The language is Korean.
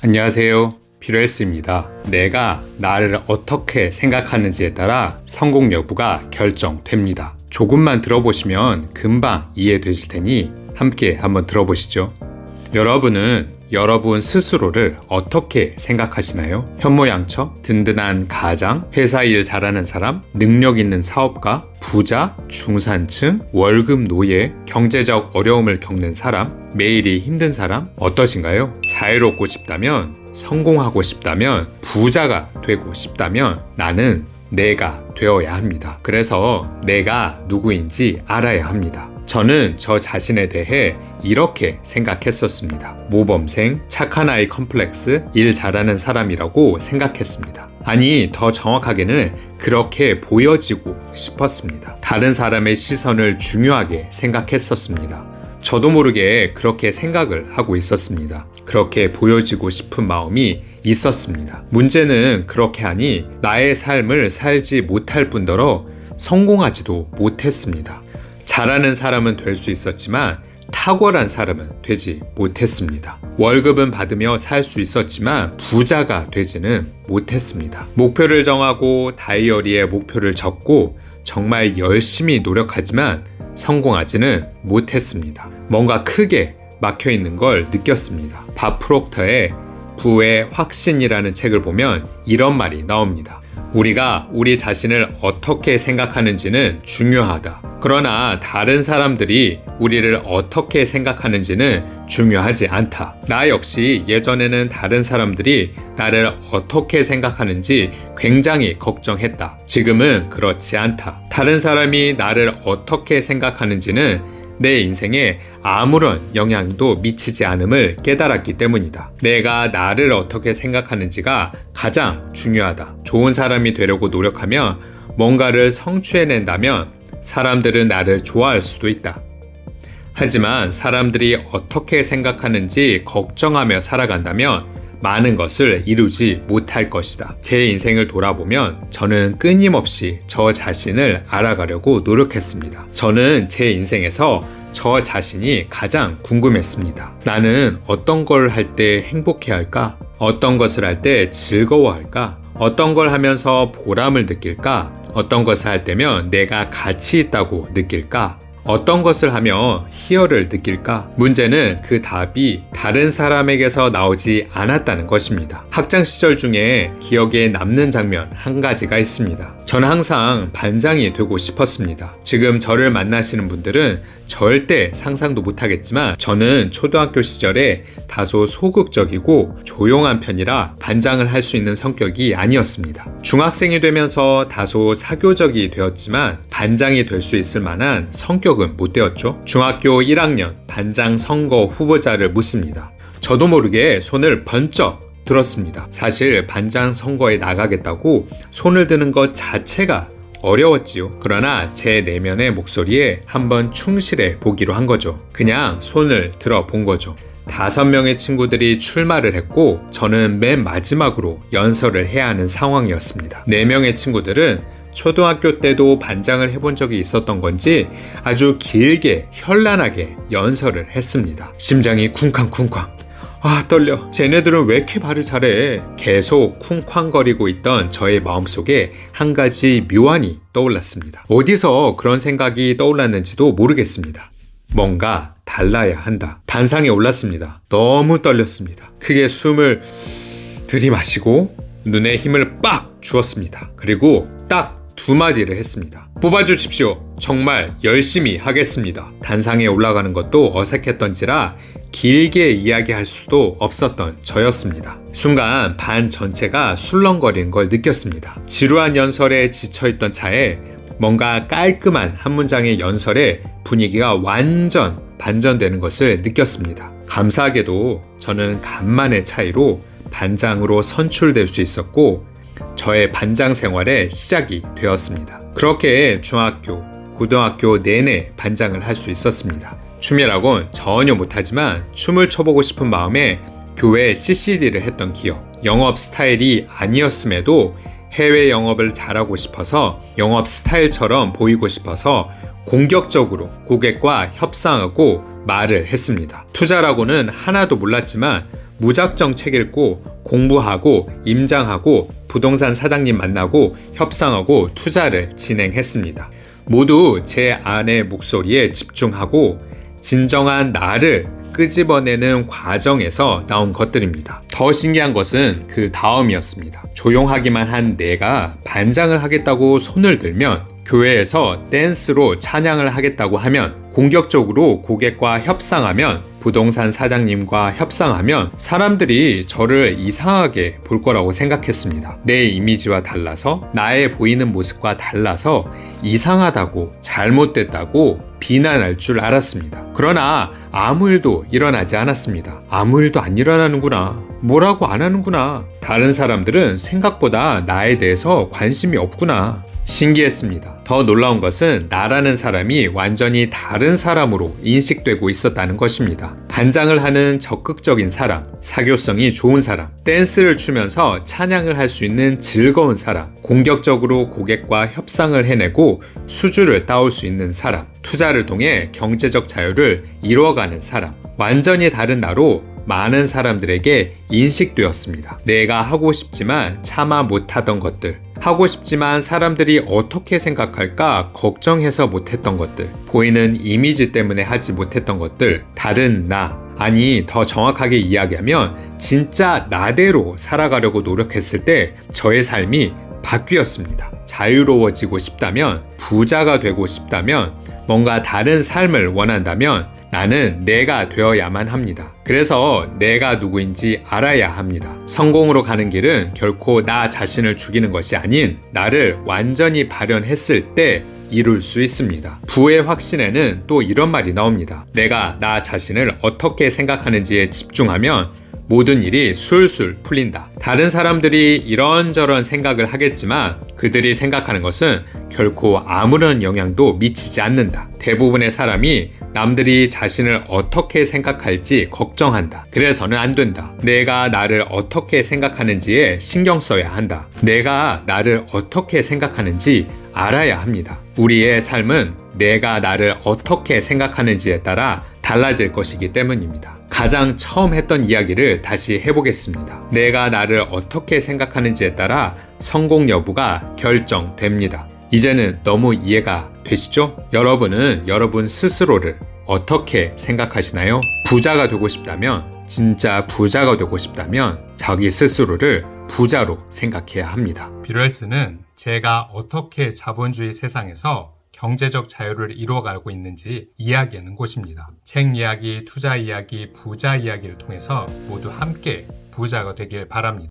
안녕하세요. 피러스입니다. 내가 나를 어떻게 생각하는지에 따라 성공 여부가 결정됩니다. 조금만 들어보시면 금방 이해되실 테니 함께 한번 들어보시죠. 여러분은 여러분 스스로를 어떻게 생각하시나요? 현모양처, 든든한 가장, 회사 일 잘하는 사람, 능력 있는 사업가, 부자, 중산층, 월급 노예, 경제적 어려움을 겪는 사람, 매일이 힘든 사람, 어떠신가요? 자유롭고 싶다면, 성공하고 싶다면, 부자가 되고 싶다면 나는 내가 되어야 합니다. 그래서 내가 누구인지 알아야 합니다. 저는 저 자신에 대해 이렇게 생각했었습니다. 모범생, 착한 아이 컴플렉스, 일 잘하는 사람이라고 생각했습니다. 아니, 더 정확하게는 그렇게 보여지고 싶었습니다. 다른 사람의 시선을 중요하게 생각했었습니다. 저도 모르게 그렇게 생각을 하고 있었습니다. 그렇게 보여지고 싶은 마음이 있었습니다. 문제는 그렇게 하니 나의 삶을 살지 못할 뿐더러 성공하지도 못했습니다. 잘하는 사람은 될 수 있었지만 탁월한 사람은 되지 못했습니다. 월급은 받으며 살 수 있었지만 부자가 되지는 못했습니다. 목표를 정하고 다이어리에 목표를 적고 정말 열심히 노력하지만 성공하지는 못했습니다. 뭔가 크게 막혀있는 걸 느꼈습니다. 밥 프록터의 부의 확신이라는 책을 보면 이런 말이 나옵니다. 우리가 우리 자신을 어떻게 생각하는지는 중요하다. 그러나 다른 사람들이 우리를 어떻게 생각하는지는 중요하지 않다. 나 역시 예전에는 다른 사람들이 나를 어떻게 생각하는지 굉장히 걱정했다. 지금은 그렇지 않다. 다른 사람이 나를 어떻게 생각하는지는 내 인생에 아무런 영향도 미치지 않음을 깨달았기 때문이다. 내가 나를 어떻게 생각하는지가 가장 중요하다. 좋은 사람이 되려고 노력하며 뭔가를 성취해낸다면 사람들은 나를 좋아할 수도 있다. 하지만 사람들이 어떻게 생각하는지 걱정하며 살아간다면 많은 것을 이루지 못할 것이다. 제 인생을 돌아보면 저는 끊임없이 저 자신을 알아가려고 노력했습니다. 저는 제 인생에서 저 자신이 가장 궁금했습니다. 나는 어떤 걸 할 때 행복해할까? 어떤 것을 할 때 즐거워할까? 어떤 걸 하면서 보람을 느낄까? 어떤 것을 할 때면 내가 가치 있다고 느낄까? 어떤 것을 하며 희열을 느낄까? 문제는 그 답이 다른 사람에게서 나오지 않았다는 것입니다. 학창 시절 중에 기억에 남는 장면 한 가지가 있습니다. 저는 항상 반장이 되고 싶었습니다. 지금 저를 만나시는 분들은 절대 상상도 못하겠지만 저는 초등학교 시절에 다소 소극적이고 조용한 편이라 반장을 할 수 있는 성격이 아니었습니다. 중학생이 되면서 다소 사교적이 되었지만 반장이 될 수 있을 만한 성격은 못 되었죠. 중학교 1학년 반장 선거 후보자를 묻습니다. 저도 모르게 손을 번쩍 들었습니다. 사실 반장 선거에 나가겠다고 손을 드는 것 자체가 어려웠지요. 그러나 제 내면의 목소리에 한번 충실해 보기로 한 거죠. 그냥 손을 들어 본 거죠. 5명의 친구들이 출마를 했고 저는 맨 마지막으로 연설을 해야 하는 상황이었습니다. 4명의 친구들은 초등학교 때도 반장을 해본 적이 있었던 건지 아주 길게 현란하게 연설을 했습니다. 심장이 쿵쾅쿵쾅. 아, 떨려. 쟤네들은 왜 이렇게 말을 잘해? 계속 쿵쾅거리고 있던 저의 마음속에 한 가지 묘안이 떠올랐습니다. 어디서 그런 생각이 떠올랐는지도 모르겠습니다. 뭔가 달라야 한다. 단상에 올랐습니다. 너무 떨렸습니다. 크게 숨을 들이마시고 눈에 힘을 빡 주었습니다. 그리고 딱 2마디를 했습니다. 뽑아주십시오. 정말 열심히 하겠습니다. 단상에 올라가는 것도 어색했던지라 길게 이야기할 수도 없었던 저였습니다. 순간 반 전체가 술렁거리는 걸 느꼈습니다. 지루한 연설에 지쳐있던 차에 뭔가 깔끔한 한 문장의 연설에 분위기가 완전 반전되는 것을 느꼈습니다. 감사하게도 저는 간만의 차이로 반장으로 선출될 수 있었고 저의 반장 생활의 시작이 되었습니다. 그렇게 중학교, 고등학교 내내 반장을 할 수 있었습니다. 춤이라곤 전혀 못하지만 춤을 춰보고 싶은 마음에 교회 CCD를 했던 기억. 영업 스타일이 아니었음에도 해외 영업을 잘하고 싶어서 영업 스타일처럼 보이고 싶어서 공격적으로 고객과 협상하고 말을 했습니다. 투자라고는 하나도 몰랐지만 무작정 책 읽고 공부하고 임장하고 부동산 사장님 만나고 협상하고 투자를 진행했습니다. 모두 제 아내 목소리에 집중하고 진정한 나를 끄집어내는 과정에서 나온 것들입니다. 더 신기한 것은 그 다음이었습니다. 조용하기만 한 내가 반장을 하겠다고 손을 들면, 교회에서 댄스로 찬양을 하겠다고 하면, 공격적으로 고객과 협상하면, 부동산 사장님과 협상하면 사람들이 저를 이상하게 볼 거라고 생각했습니다. 내 이미지와 달라서, 나의 보이는 모습과 달라서 이상하다고, 잘못됐다고 비난할 줄 알았습니다. 그러나 아무 일도 일어나지 않았습니다. 아무 일도 안 일어나는구나. 뭐라고 안 하는구나. 다른 사람들은 생각보다 나에 대해서 관심이 없구나. 신기했습니다. 더 놀라운 것은 나라는 사람이 완전히 다른 사람으로 인식되고 있었다는 것입니다. 반장을 하는 적극적인 사람, 사교성이 좋은 사람, 댄스를 추면서 찬양을 할 수 있는 즐거운 사람, 공격적으로 고객과 협상을 해내고 수주를 따올 수 있는 사람, 투자를 통해 경제적 자유를 이루어가는 사람, 완전히 다른 나로 많은 사람들에게 인식되었습니다. 내가 하고 싶지만 차마 못하던 것들, 하고 싶지만 사람들이 어떻게 생각할까 걱정해서 못했던 것들, 보이는 이미지 때문에 하지 못했던 것들, 다른 나, 아니 더 정확하게 이야기하면 진짜 나대로 살아가려고 노력했을 때 저의 삶이 바뀌었습니다. 자유로워지고 싶다면, 부자가 되고 싶다면, 뭔가 다른 삶을 원한다면 나는 내가 되어야만 합니다. 그래서 내가 누구인지 알아야 합니다. 성공으로 가는 길은 결코 나 자신을 죽이는 것이 아닌 나를 완전히 발현했을 때 이룰 수 있습니다. 부의 확신에는 또 이런 말이 나옵니다. 내가 나 자신을 어떻게 생각하는지에 집중하면 모든 일이 술술 풀린다. 다른 사람들이 이런저런 생각을 하겠지만 그들이 생각하는 것은 결코 아무런 영향도 미치지 않는다. 대부분의 사람이 남들이 자신을 어떻게 생각할지 걱정한다. 그래서는 안 된다. 내가 나를 어떻게 생각하는지에 신경 써야 한다. 내가 나를 어떻게 생각하는지 알아야 합니다. 우리의 삶은 내가 나를 어떻게 생각하는지에 따라 달라질 것이기 때문입니다. 가장 처음 했던 이야기를 다시 해보겠습니다. 내가 나를 어떻게 생각하는지에 따라 성공 여부가 결정됩니다. 이제는 너무 이해가 되시죠? 여러분은 여러분 스스로를 어떻게 생각하시나요? 부자가 되고 싶다면, 진짜 부자가 되고 싶다면 자기 스스로를 부자로 생각해야 합니다. 비럴스는 제가 어떻게 자본주의 세상에서 경제적 자유를 이루어가고 있는지 이야기하는 곳입니다. 책 이야기, 투자 이야기, 부자 이야기를 통해서 모두 함께 부자가 되길 바랍니다.